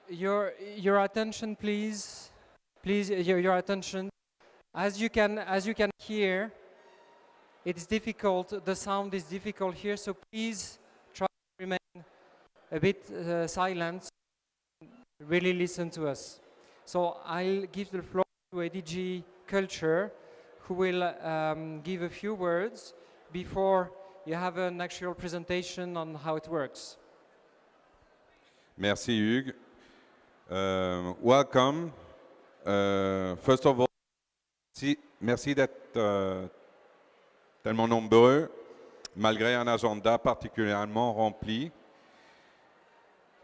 your attention, please. Please, your attention. As you can hear, it's difficult. The sound is difficult here, so please try to remain a bit silent. Really listen to us. So I'll give the floor to ADG Culture, who will give a few words before you have an actual presentation on how it works. Merci Hugues. Welcome. First of all, merci d'être tellement nombreux, malgré un agenda particulièrement rempli.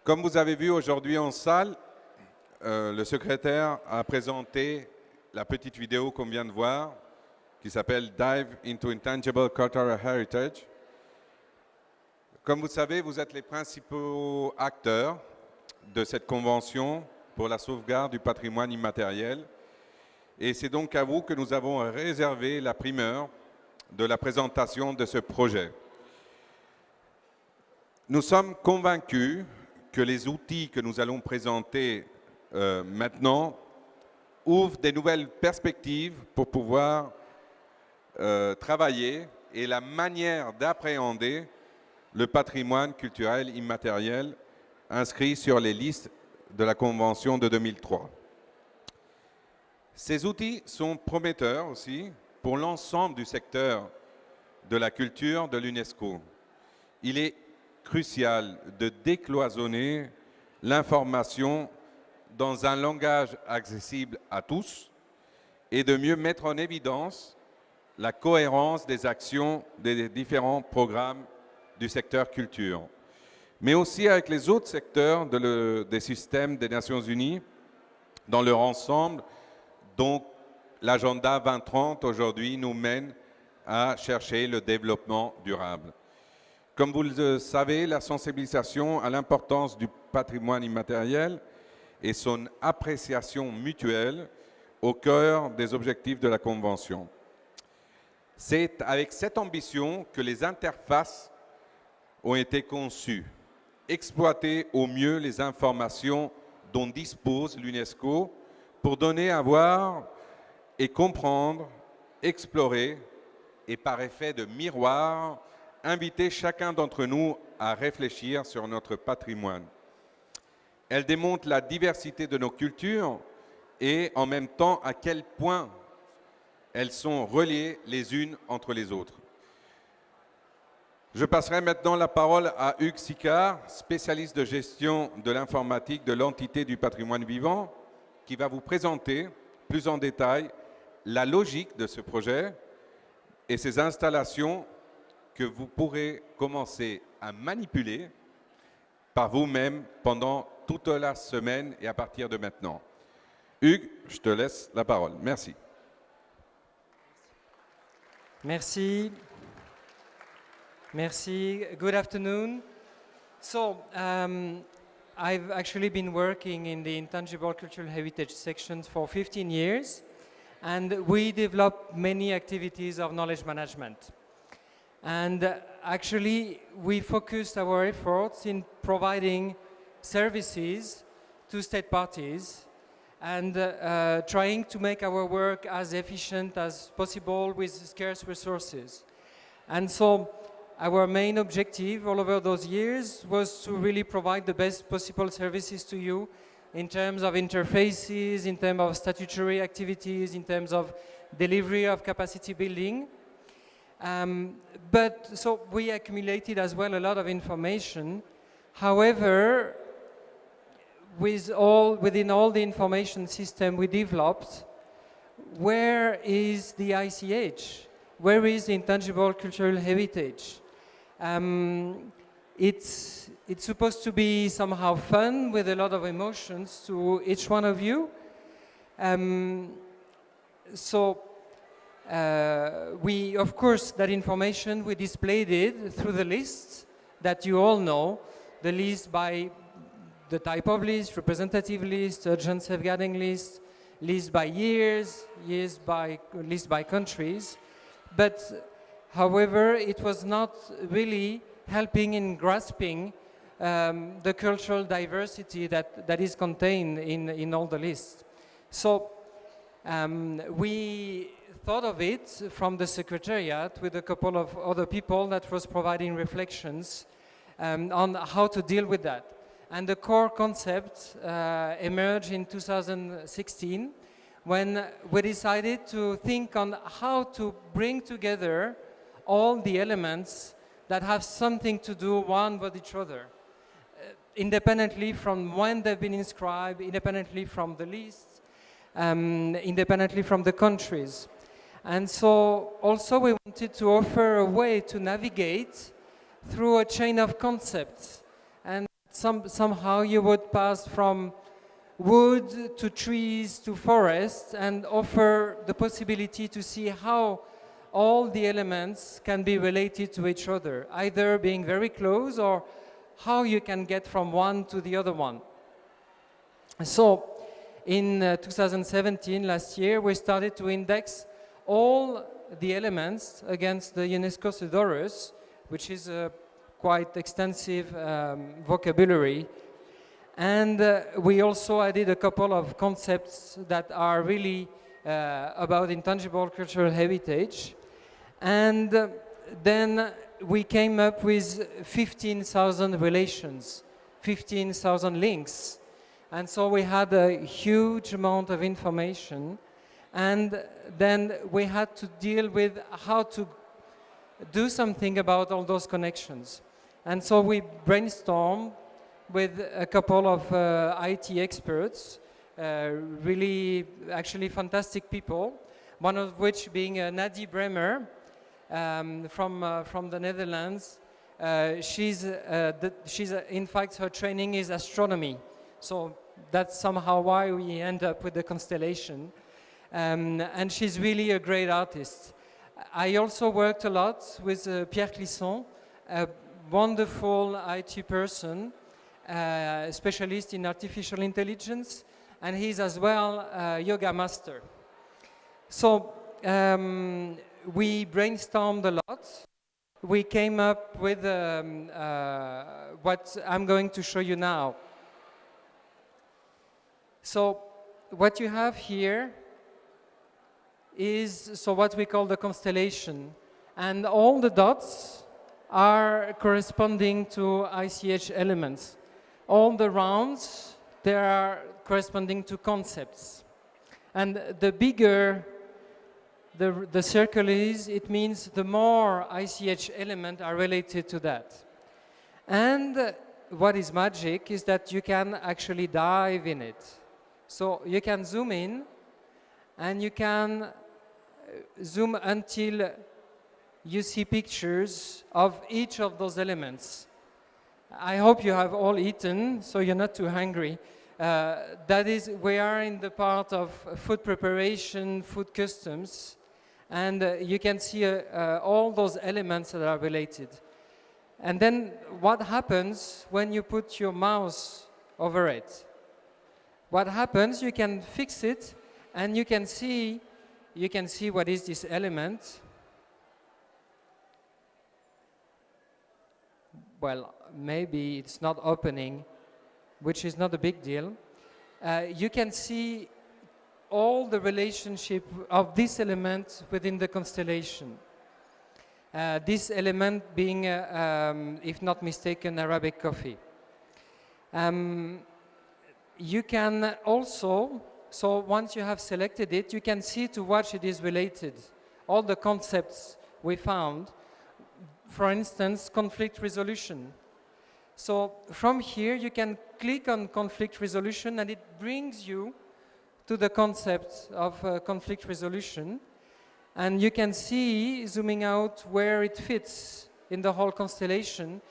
Comme vous avez vu aujourd'hui en salle, le secrétaire a présenté la petite vidéo qu'on vient de voir, qui s'appelle Dive into Intangible Cultural Heritage. Comme vous savez, vous êtes les principaux acteurs de cette convention pour la sauvegarde du patrimoine immatériel. Et c'est donc à vous que nous avons réservé la primeur de la présentation de ce projet. Nous sommes convaincus que les outils que nous allons présenter maintenant ouvrent des nouvelles perspectives pour pouvoir travailler et la manière d'appréhender le patrimoine culturel immatériel inscrit sur les listes de la Convention de 2003. Ces outils sont prometteurs aussi pour l'ensemble du secteur de la culture de l'UNESCO. Il est crucial de décloisonner l'information dans un langage accessible à tous et de mieux mettre en évidence la cohérence des actions des différents programmes du secteur culture, mais aussi avec les autres secteurs des systèmes des Nations Unies dans leur ensemble, dont l'agenda 2030 aujourd'hui nous mène à chercher le développement durable. Comme vous le savez, la sensibilisation à l'importance du patrimoine immatériel et son appréciation mutuelle au cœur des objectifs de la Convention. C'est avec cette ambition que les interfaces ont été conçues. Exploiter au mieux les informations dont dispose l'UNESCO pour donner à voir et comprendre, explorer et par effet de miroir, inviter chacun d'entre nous à réfléchir sur notre patrimoine. Elle démontre la diversité de nos cultures et en même temps à quel point elles sont reliées les unes entre les autres. Je passerai maintenant la parole à Hugues Sicard, spécialiste de gestion de l'informatique de l'entité du patrimoine vivant, qui va vous présenter plus en détail la logique de ce projet et ses installations que vous pourrez commencer à manipuler par vous-même pendant toute la semaine et à partir de maintenant. Hugues, je te laisse la parole. Merci. Merci. Merci. Good afternoon. So, I've actually been working in the Intangible Cultural Heritage sections for 15 years, and we develop many activities of knowledge management. And actually, we focused our efforts in providing services to state parties and trying to make our work as efficient as possible with scarce resources. And so, our main objective all over those years was to really provide the best possible services to you in terms of interfaces, in terms of statutory activities, in terms of delivery of capacity building. But so we accumulated as well a lot of information. However, within all the information system we developed, where is the ICH? Where is the Intangible Cultural Heritage? It's supposed to be somehow fun with a lot of emotions to each one of you. We, of course, that information, we displayed it through the lists that you all know, the list by the type of list, representative list, urgent safeguarding list, list by years, list by countries. But however, it was not really helping in grasping the cultural diversity that is contained in all the lists. So we thought of it from the Secretariat with a couple of other people that was providing reflections on how to deal with that. And the core concept emerged in 2016 when we decided to think on how to bring together all the elements that have something to do one with each other, independently from when they've been inscribed, independently from the lists, independently from the countries. And so also we wanted to offer a way to navigate through a chain of concepts. And somehow you would pass from wood to trees to forests and offer the possibility to see how all the elements can be related to each other, either being very close or how you can get from one to the other one. So in 2017, last year, we started to index all the elements against the UNESCO Thesaurus, which is a quite extensive vocabulary. And we also added a couple of concepts that are really about intangible cultural heritage. And then we came up with 15,000 relations, 15,000 links. And so we had a huge amount of information. And then we had to deal with how to do something about all those connections. And so we brainstormed with a couple of IT experts, really actually fantastic people, one of which being Nadie Bremer from the Netherlands. In fact, her training is astronomy. So that's somehow why we end up with the constellation. And she's really a great artist. I also worked a lot with Pierre Clisson, a wonderful IT person, specialist in artificial intelligence, and he's as well a yoga master. So we brainstormed a lot. We came up with what I'm going to show you now. So what you have here is what we call the constellation, and all the dots are corresponding to ICH elements. All the rounds, they are corresponding to concepts. And the bigger the circle is, it means the more ICH elements are related to that. And what is magic is that you can actually dive in it. So you can zoom in, and you can zoom until you see pictures of each of those elements. I hope you have all eaten, so you're not too hungry. That is, we are in the part of food preparation, food customs, and you can see all those elements that are related. And then what happens when you put your mouse over it? What happens, you can fix it, and you can see what is this element. Well, maybe it's not opening, which is not a big deal. You can see all the relationship of this element within the constellation. This element being, if not mistaken, Arabic coffee. You can also, so once you have selected it, you can see to what it is related. All the concepts we found, for instance, conflict resolution. So from here, you can click on conflict resolution, and it brings you to the concept of conflict resolution. And you can see, zooming out, where it fits in the whole constellation.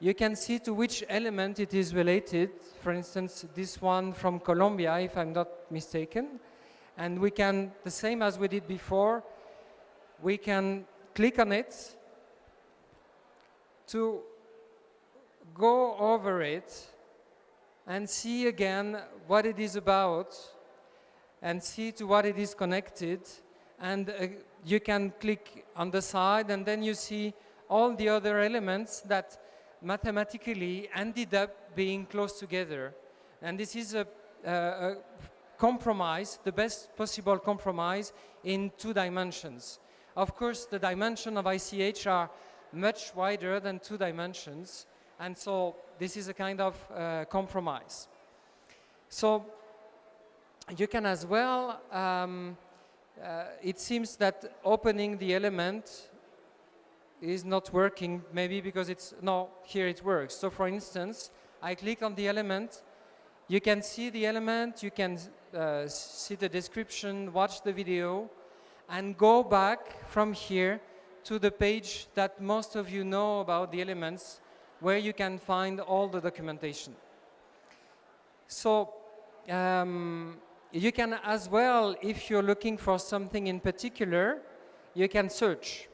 You can see to which element it is related. For instance, this one from Colombia, if I'm not mistaken. And we can, the same as we did before, we can click on it to go over it and see again what it is about and see to what it is connected. And you can click on the side, and then you see all the other elements that mathematically ended up being close together. And this is a compromise, the best possible compromise in 2 dimensions. Of course, the dimension of ICH are much wider than 2 dimensions, and so this is a kind of compromise. So you can as well, it seems that opening the element is not working, maybe because it's, no, here it works. So for instance, I click on the element, you can see the element, you can see the description, watch the video, and go back from here to the page that most of you know about the elements, where you can find all the documentation. So you can as well, if you're looking for something in particular, you can search.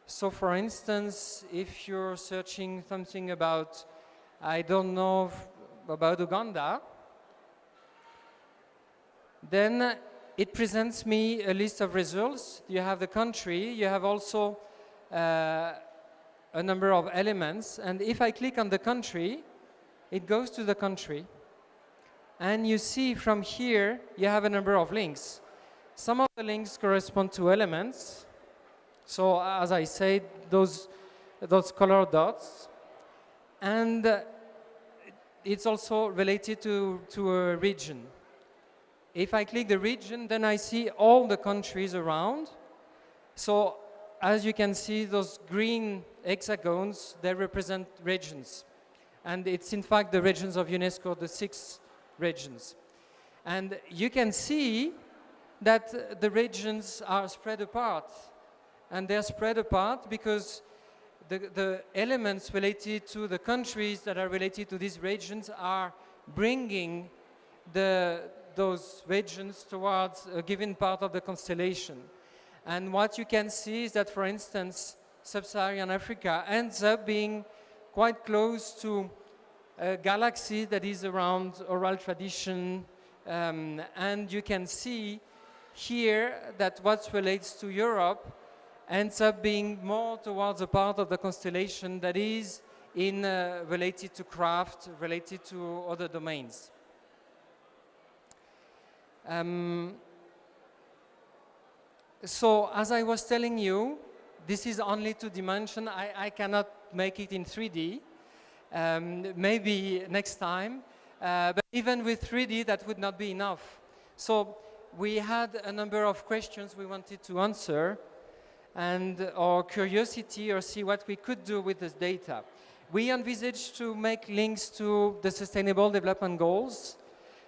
So for instance, if you're searching something about, I don't know, about Uganda, then it presents me a list of results. You have the country, you have also a number of elements, and if I click on the country, it goes to the country. And you see from here, you have a number of links. Some of the links correspond to elements. So as I said, those colored dots. And it's also related to a region. If I click the region, then I see all the countries around. So as you can see, those green hexagons, they represent regions. And it's in fact the regions of UNESCO, the 6 regions. And you can see that the regions are spread apart. And they're spread apart because the elements related to the countries that are related to these regions are bringing those regions towards a given part of the constellation. And what you can see is that, for instance, Sub-Saharan Africa ends up being quite close to a galaxy that is around oral tradition, and you can see here that what relates to Europe ends up being more towards a part of the constellation that is related to craft, related to other domains. So as I was telling you, this is only 2 dimension. I cannot make it in 3D. Maybe next time, but even with 3D that would not be enough. So we had a number of questions we wanted to answer, and our curiosity, or see what we could do with this data. We envisaged to make links to the Sustainable Development Goals,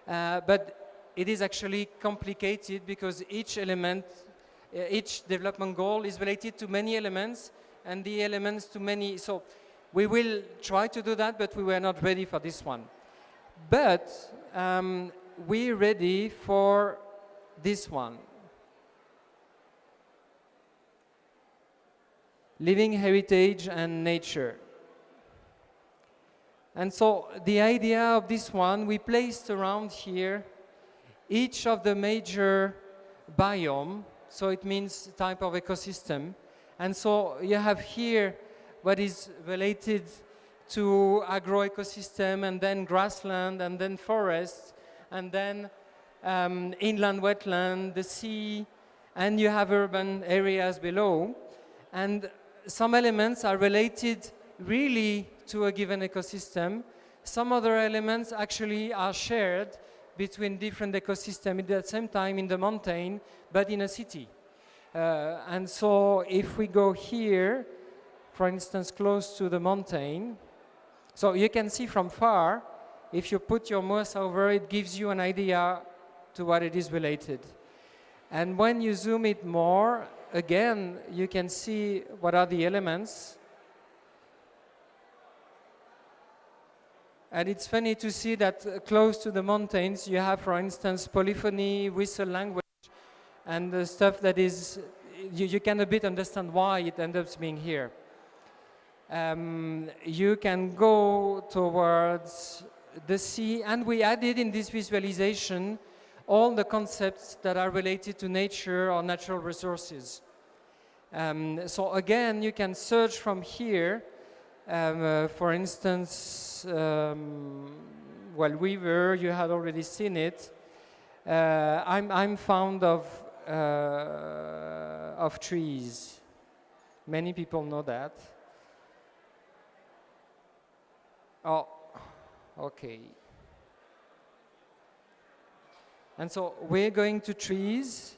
but it is actually complicated because each element, each development goal is related to many elements, and the elements to many. So we will try to do that, but we were not ready for this one. But we're ready for this one. Living heritage and nature. And so the idea of this one, we placed around here each of the major biome, so it means type of ecosystem. And so you have here what is related to agroecosystem, and then grassland, and then forest, and then inland wetland, the sea, and you have urban areas below. And some elements are related really to a given ecosystem. Some other elements actually are shared between different ecosystems at the same time in the mountain, but in a city. And so if we go here, for instance, close to the mountain, so you can see from far, if you put your mouse over, it gives you an idea to what it is related. And when you zoom it more, again, you can see what are the elements. And it's funny to see that close to the mountains, you have, for instance, polyphony, whistle language, and the stuff that is, you can a bit understand why it ends up being here. You can go towards the sea, and we added in this visualization all the concepts that are related to nature or natural resources. So again, you can search from here For instance, well, Weaver, you had already seen it. I'm fond of trees. Many people know that. Oh, okay. And so we're going to trees.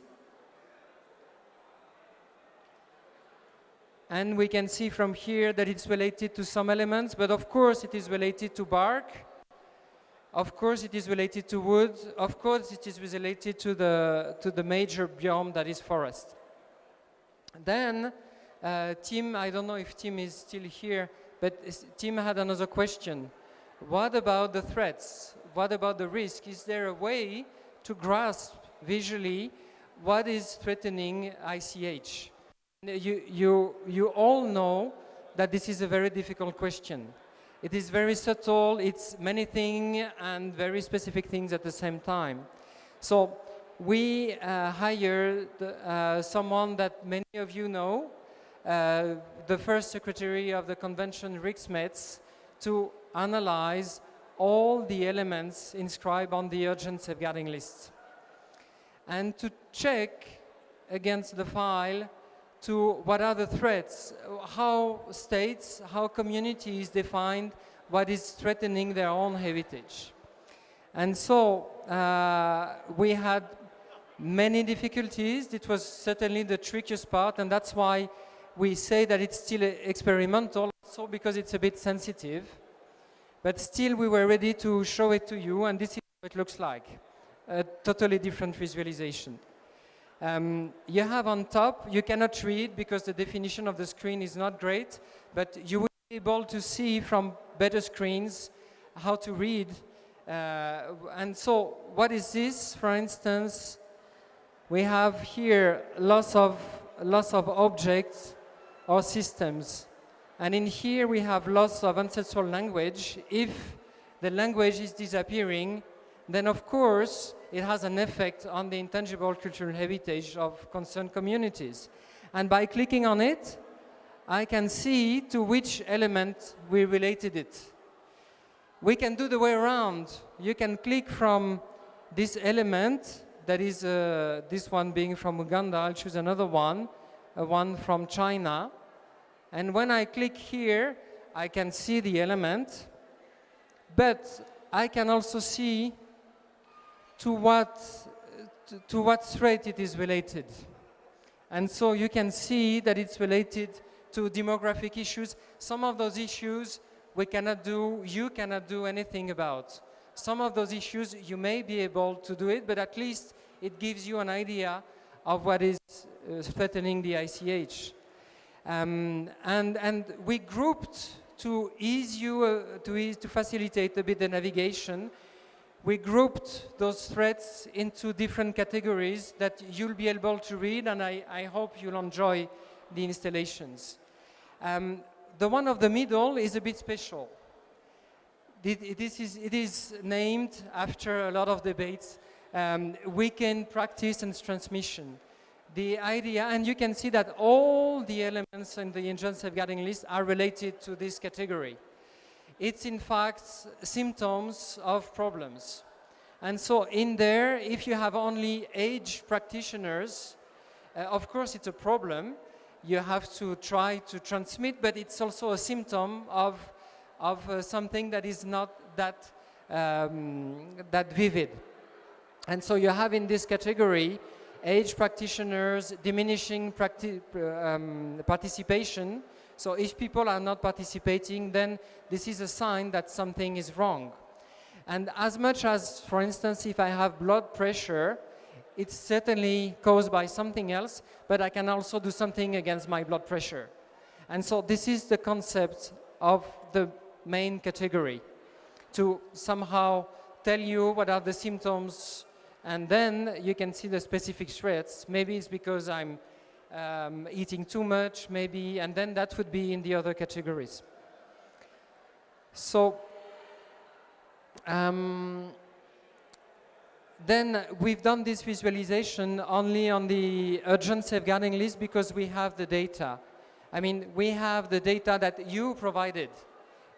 And we can see from here that it's related to some elements, but of course it is related to bark. Of course it is related to wood. Of course it is related to the major biome that is forest. Then Tim, I don't know if Tim is still here, but Tim had another question. What about the threats? What about the risk? Is there a way to grasp visually what is threatening ICH? You all know that this is a very difficult question. It is very subtle, it's many things and very specific things at the same time. So we hired someone that many of you know, the first secretary of the convention, Rick Smets, to analyze all the elements inscribed on the urgent safeguarding list and to check against the file to what are the threats, how states, how communities define what is threatening their own heritage. And so we had many difficulties. It was certainly the trickiest part, and that's why we say that it's still experimental, also because it's a bit sensitive. But still we were ready to show it to you, and this is what it looks like, a totally different visualization. You have on top, you cannot read because the definition of the screen is not great, but you will be able to see from better screens how to read. And so what is this? For instance, we have here lots of objects or systems. And in here we have lots of ancestral language. If the language is disappearing, then of course it has an effect on the intangible cultural heritage of concerned communities. And by clicking on it, I can see to which element we related it. We can do the way around. You can click from this element, that is this one being from Uganda. I'll choose another one, one from China. And when I click here, I can see the element, but I can also see to what threat it is related. And so you can see that it's related to demographic issues. Some of those issues we cannot do, you cannot do anything about. Some of those issues you may be able to do it, but at least it gives you an idea of what is threatening the ICH. And we grouped to ease you, to facilitate a bit the navigation. We grouped those threats into different categories that you'll be able to read, and I hope you'll enjoy the installations. The one of the middle is a bit special. It is named after a lot of debates, weekend practice and transmission. The idea, and you can see that all the elements in the urgent safeguarding list are related to this category. It's in fact symptoms of problems. And so in there, if you have only aged practitioners, of course it's a problem. You have to try to transmit, but it's also a symptom of something that is not that, that vivid. And so you have in this category age practitioners, diminishing participation. So if people are not participating, then this is a sign that something is wrong. And as much as, for instance, if I have blood pressure, it's certainly caused by something else, but I can also do something against my blood pressure. And so this is the concept of the main category, to somehow tell you what are the symptoms, and then you can see the specific threats. Maybe it's because I'm eating too much, maybe, and then that would be in the other categories. So then we've done this visualization only on the urgent safeguarding list because we have the data. I mean, we have the data that you provided.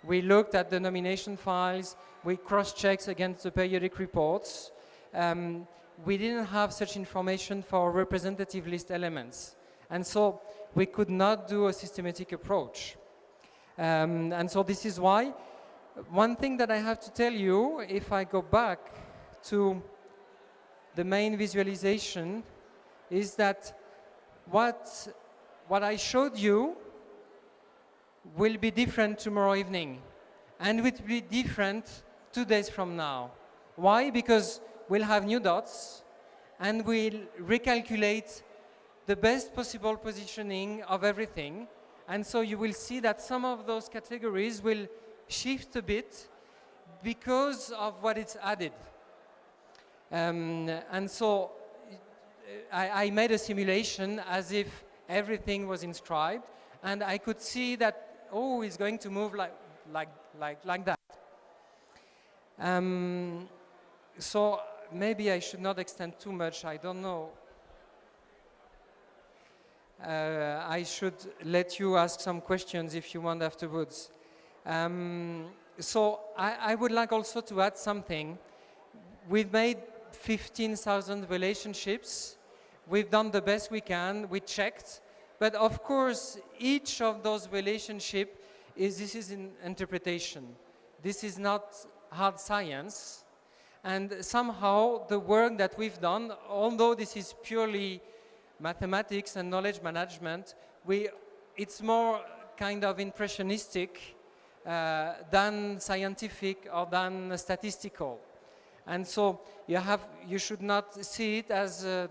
We looked at the nomination files, we cross-checked against the periodic reports. We didn't have such information for representative list elements. And so we could not do a systematic approach. And so this is why, one thing that I have to tell you, if I go back to the main visualization, is that what I showed you will be different tomorrow evening, and will be different 2 days from now. Why? Because we'll have new dots, and we'll recalculate the best possible positioning of everything. And so you will see that some of those categories will shift a bit because of what it's added. And so I made a simulation as if everything was inscribed, and I could see that, oh, it's going to move like that. So maybe I should not extend too much, I don't know. I should let you ask some questions if you want afterwards. So I would like also to add something. We've made 15,000 relationships. We've done the best we can, we checked. But of course, each of those relationships this is an interpretation. This is not hard science. And somehow the work that we've done, although this is purely mathematics and knowledge management, it's more kind of impressionistic than scientific or than statistical. And so you should not see it as a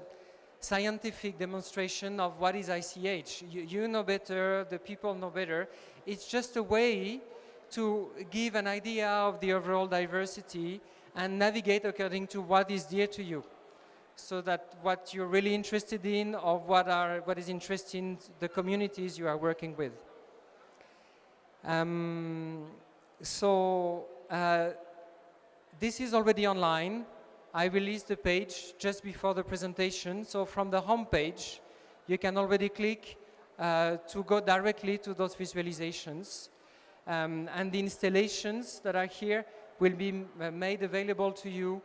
scientific demonstration of what is ICH. You know better, the people know better. It's just a way to give an idea of the overall diversity and navigate according to what is dear to you, so that what you're really interested in or what is interesting the communities you are working with. This is already online. I released the page just before the presentation. So from the home page, you can already click to go directly to those visualizations. And the installations that are here will be made available to you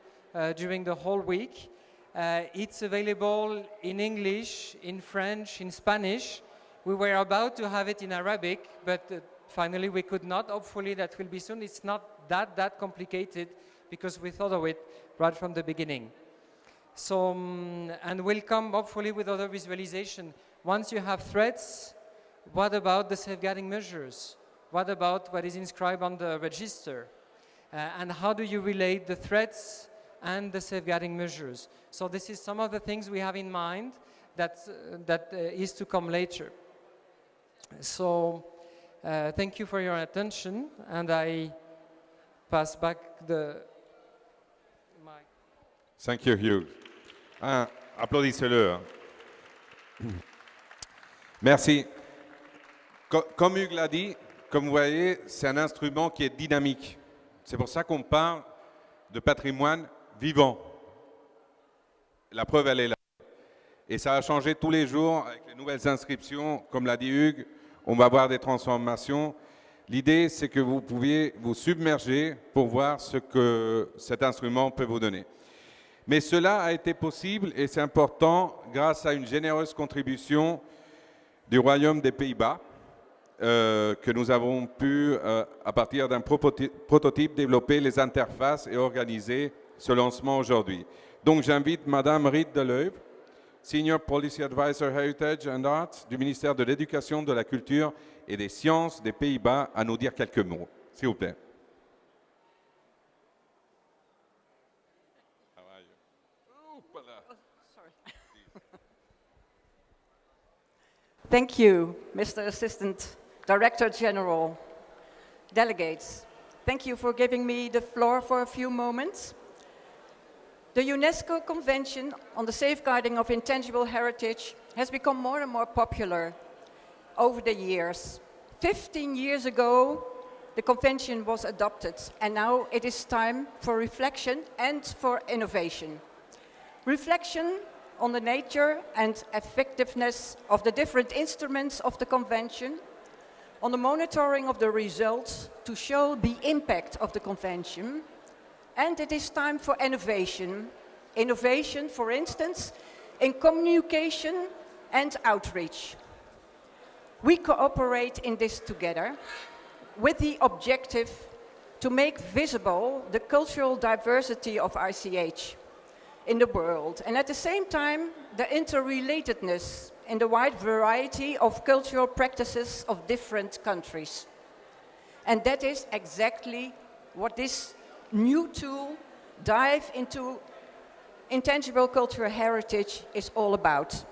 during the whole week. It's available in English, in French, in Spanish. We were about to have it in Arabic, but finally we could not. Hopefully that will be soon. It's not that complicated because we thought of it right from the beginning. So, and we'll come hopefully with other visualization. Once you have threats, what about the safeguarding measures? What about what is inscribed on the register? And how do you relate the threats and the safeguarding measures? So this is some of the things we have in mind that is to come later. So thank you for your attention, and I pass back the mic. Thank you, Hugues. Applaudissez-le. Merci. Comme Hugues l'a dit, comme vous voyez, c'est un instrument qui est dynamique. C'est pour ça qu'on parle de patrimoine vivant. La preuve, elle est là. Et ça va changer tous les jours avec les nouvelles inscriptions. Comme l'a dit Hugues, on va voir des transformations. L'idée, c'est que vous pouviez vous submerger pour voir ce que cet instrument peut vous donner. Mais cela a été possible, et c'est important, grâce à une généreuse contribution du Royaume des Pays-Bas, que nous avons pu, à partir d'un prototype, développer les interfaces et organiser ce lancement aujourd'hui. Donc j'invite Madame Riet de Leuve, Senior Policy Advisor Heritage and Arts du ministère de l'Éducation, de la Culture et des Sciences des Pays-Bas, à nous dire quelques mots. S'il vous plaît. Thank you, Mr. Assistant Director General. Delegates, thank you for giving me the floor for a few moments. The UNESCO Convention on the Safeguarding of Intangible Heritage has become more and more popular over the years. 15 years ago, the convention was adopted, and now it is time for reflection and for innovation. Reflection on the nature and effectiveness of the different instruments of the convention, on the monitoring of the results to show the impact of the convention, and it is time for innovation. Innovation, for instance, in communication and outreach. We cooperate in this together with the objective to make visible the cultural diversity of ICH in the world, and at the same time, the interrelatedness in the wide variety of cultural practices of different countries. And that is exactly what this new tool, Dive into Intangible Cultural Heritage, is all about.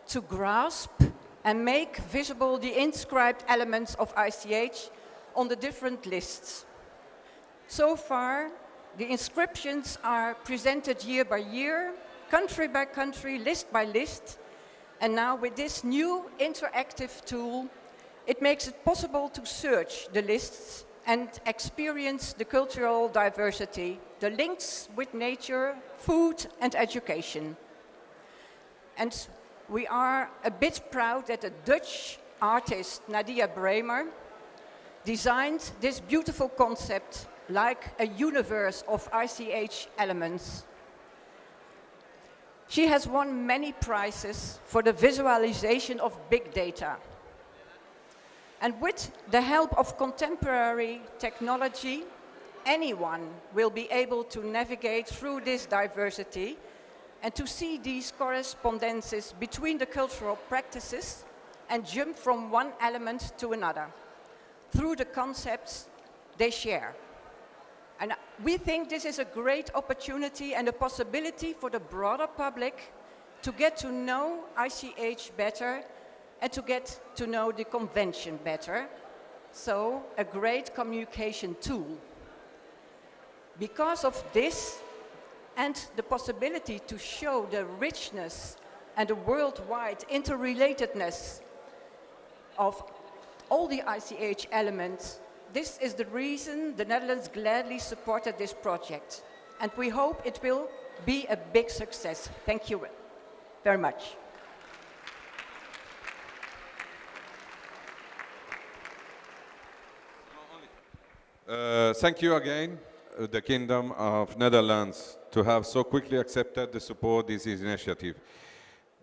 To grasp and make visible the inscribed elements of ICH on the different lists. So far, the inscriptions are presented year by year, country by country, list by list. And now with this new interactive tool, it makes it possible to search the lists and experience the cultural diversity, the links with nature, food and education. And we are a bit proud that a Dutch artist, Nadia Bremer, designed this beautiful concept like a universe of ICH elements. She has won many prizes for the visualization of big data. And with the help of contemporary technology, anyone will be able to navigate through this diversity and to see these correspondences between the cultural practices and jump from one element to another through the concepts they share. And we think this is a great opportunity and a possibility for the broader public to get to know ICH better and to get to know the convention better. So, a great communication tool. Because of this and the possibility to show the richness and the worldwide interrelatedness of all the ICH elements, this is the reason the Netherlands gladly supported this project. And we hope it will be a big success. Thank you very much. Thank you again, the Kingdom of Netherlands, to have so quickly accepted to support this initiative.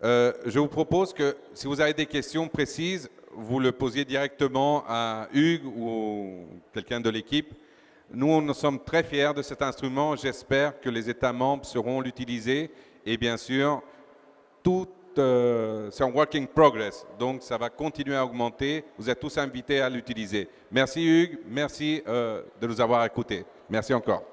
Je vous propose que si vous avez des questions précises, vous le posiez directement à Hugues ou quelqu'un de l'équipe. Nous sommes très fiers de cet instrument. J'espère que les États membres sauront l'utiliser. Et bien sûr, c'est en working progress. Donc, ça va continuer à augmenter. Vous êtes tous invités à l'utiliser. Merci Hugues. Merci de nous avoir écoutés. Merci encore.